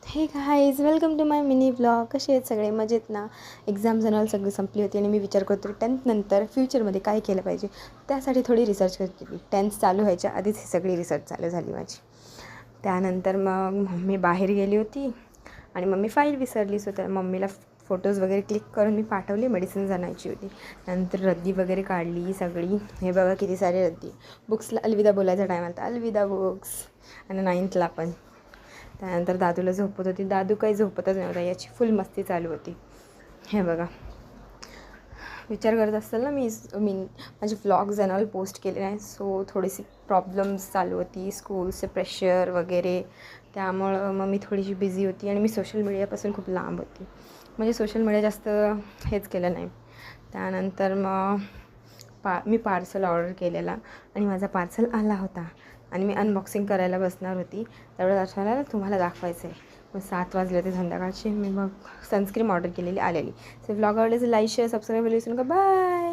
हे guys, welcome to my mini blog. कसे आहेत सगळे? मजेत ना? एक्झाम जनरल सगळी संपली होती आणि मी विचार करतो टेन्थनंतर फ्युचरमध्ये काय केलं पाहिजे. त्यासाठी थोडी रिसर्च करते मी. टेन्थ चालू व्हायच्या आधीच ही सगळी रिसर्च चालू झाली माझी. त्यानंतर मग मम्मी बाहेर गेली होती आणि मम्मी फाईल विसरली. सो त्या मम्मीला फोटोज वगैरे क्लिक करून मी पाठवली. मेडिसिन्स आणायची होती. त्यानंतर रद्दी वगैरे काढली सगळी. हे बघा किती सारी रद्दी. बुक्सला अलविदा बोलायचा टाईम आला, अलविदा बुक्स. आणि 9thला पण. त्यानंतर दादूला झोपत होती. दादू काही झोपतच नव्हता, याची फुल मस्ती चालू होती. हे बघा, विचार करत असेल ना मी माझे व्लॉग्स अँड ऑल पोस्ट केले नाही. सो थोडीशी प्रॉब्लेम्स चालू होती, स्कूलचे प्रेशर वगैरे. त्यामुळं मग मी थोडीशी बिझी होती आणि मी सोशल मीडियापासून खूप लांब होती. म्हणजे सोशल मीडिया जास्त हेच केलं नाही. त्यानंतर मग मी पार्सल ऑर्डर केलेला आणि माझा पार्सल आला होता आणि मी अनबॉक्सिंग करायला बसणार होती. त्यावेळेस आठवलं तुम्हाला दाखवायचं आहे. मग 7 वाजले होते संध्याकाळचे. मी मग सनस्क्रीम ऑर्डर केलेली आलेली. सो व्लॉग आवडले तर लाईक शेअर सबस्क्राईब विसरू नका. बाय.